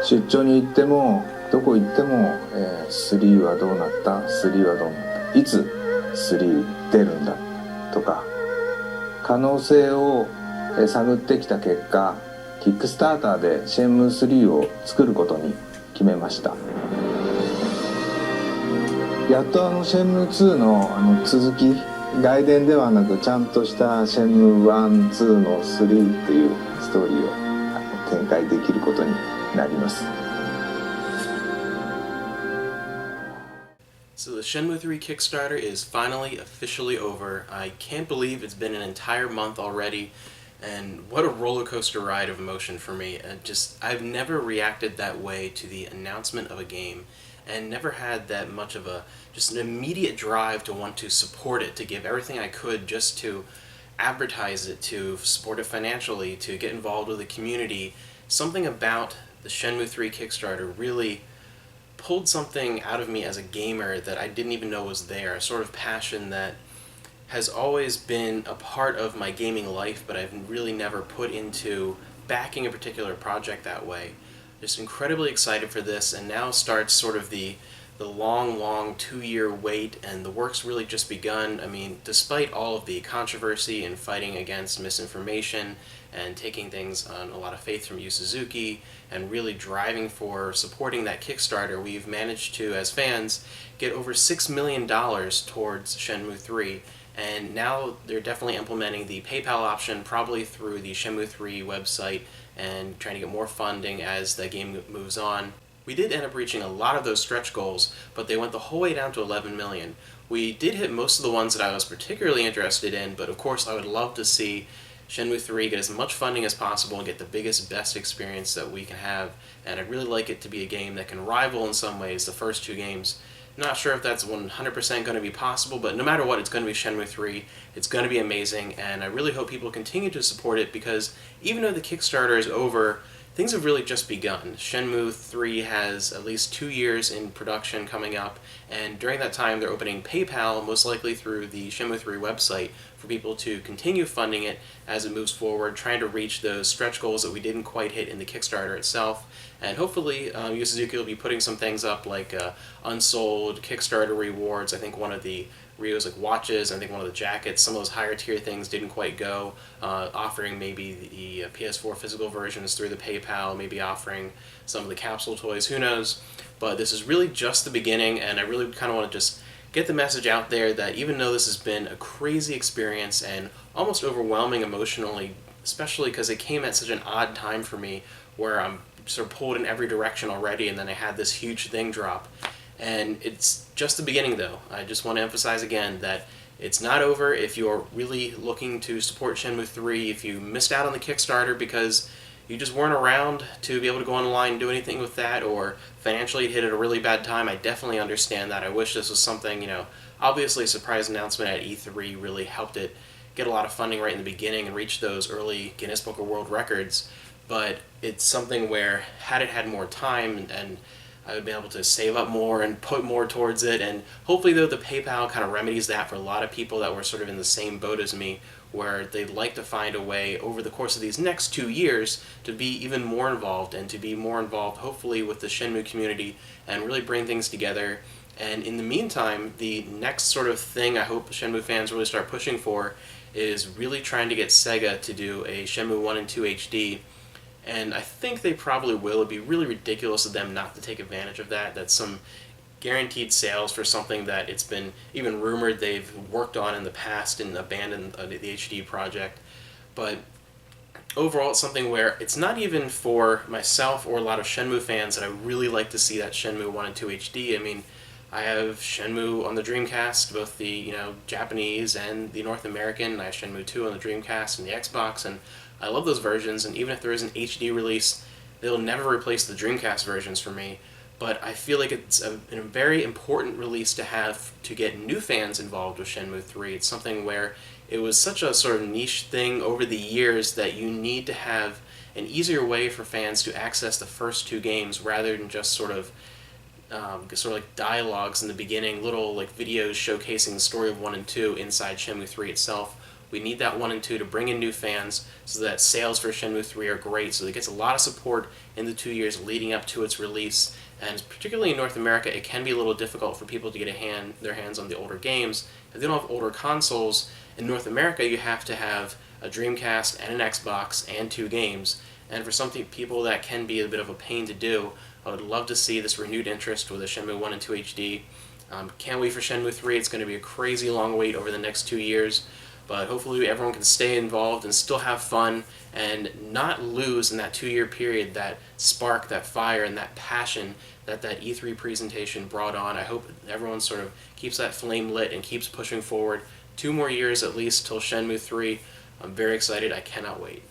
出張に行ってもどこ行っても、3はどうなった、3はどうなった、いつ3出るんだとか可能性を探ってきた結果、キックスターターでシェンムー3を作ることに決めました。やっとシェンムー2の続き、外伝ではなくちゃんとしたシェンムー1、2の3っていうストーリーを展開できることになります。So the Shenmue III Kickstarter is finally officially over. I can't believe it's been an entire month already, and what a roller coaster ride of emotion for me. I've never reacted that way to the announcement of a game, and never had that much of just an immediate drive to want to support it, to give everything I could just to advertise it, to support it financially, to get involved with the community. Something about the Shenmue III Kickstarter really pulled something out of me as a gamer that I didn't even know was there, a sort of passion that has always been a part of my gaming life, but I've really never put into backing a particular project that way. Just incredibly excited for this, and now starts sort of the long 2-year wait, and the work's really just begun. I mean, despite all of the controversy and fighting against misinformation and taking things on a lot of faith from Yu Suzuki and really driving for supporting that Kickstarter, we've managed to, as fans, get over $6 million towards Shenmue 3. And now they're definitely implementing the PayPal option, probably through the Shenmue 3 website, and trying to get more funding as the game moves on. We did end up reaching a lot of those stretch goals, but they went the whole way down to 11 million. We did hit most of the ones that I was particularly interested in, but of course I would love to see Shenmue 3 get as much funding as possible and get the biggest, best experience that we can have, and I'd really like it to be a game that can rival in some ways the first two games. Not sure if that's 100% going to be possible, but no matter what, it's going to be Shenmue 3. It's going to be amazing, and I really hope people continue to support it, because even though the Kickstarter is over, things have really just begun. Shenmue 3 has at least 2 years in production coming up, and during that time they're opening PayPal, most likely through the Shenmue 3 website, for people to continue funding it as it moves forward, trying to reach those stretch goals that we didn't quite hit in the Kickstarter itself. And hopefully Yu Suzuki will be putting some things up like unsold Kickstarter rewards. I think one of the Rio's like watches, I think one of the jackets, some of those higher tier things didn't quite go, offering maybe the PS4 physical versions through the PayPal, maybe offering some of the capsule toys, who knows. But this is really just the beginning, and I really kind of want to just get the message out there that even though this has been a crazy experience and almost overwhelming emotionally, especially because it came at such an odd time for me where I'm sort of pulled in every direction already, and then I had this huge thing drop. And it's just the beginning, though. I just want to emphasize again that it's not over. If you're really looking to support Shenmue 3, if you missed out on the Kickstarter because you just weren't around to be able to go online and do anything with that, or financially it hit at a really bad time, I definitely understand that. I wish this was something, obviously a surprise announcement at E3 really helped it get a lot of funding right in the beginning and reach those early Guinness Book of World Records. But it's something where, had it had more time, and I would be able to save up more and put more towards it, and hopefully though the PayPal kind of remedies that for a lot of people that were sort of in the same boat as me, where they'd like to find a way over the course of these next 2 years to be even more involved, and to be more involved hopefully with the Shenmue community and really bring things together. And in the meantime, the next sort of thing I hope Shenmue fans really start pushing for is really trying to get Sega to do a Shenmue 1 and 2 HD. And I think they probably will. It'd be really ridiculous of them not to take advantage of that. That's some guaranteed sales for something that it's been even rumored they've worked on in the past and abandoned the HD project. But overall, it's something where it's not even for myself or a lot of Shenmue fans that I really like to see that Shenmue 1 and 2 HD. I mean, I have Shenmue on the Dreamcast, both the Japanese and the North American. I have Shenmue 2 on the Dreamcast and the Xbox, and I love those versions, and even if there is an HD release, they'll never replace the Dreamcast versions for me. But I feel like it's a very important release to have to get new fans involved with Shenmue 3. It's something where it was such a sort of niche thing over the years that you need to have an easier way for fans to access the first two games rather than just sort of like dialogues in the beginning, little like videos showcasing the story of 1 and 2 inside Shenmue 3 itself, We need that 1 and 2 to bring in new fans so that sales for Shenmue 3 are great, so it gets a lot of support in the 2 years leading up to its release. And particularly in North America, it can be a little difficult for people to get their hands on the older games. If they don't have older consoles, in North America you have to have a Dreamcast and an Xbox and 2 games. And for some people that can be a bit of a pain to do. I would love to see this renewed interest with the Shenmue 1 and 2 HD. Can't wait for Shenmue 3. It's going to be a crazy long wait over the next 2 years. But hopefully everyone can stay involved and still have fun and not lose in that 2-year period that spark, that fire, and that passion that E3 presentation brought on. I hope everyone sort of keeps that flame lit and keeps pushing forward. 2 more years at least till Shenmue 3. I'm very excited. I cannot wait.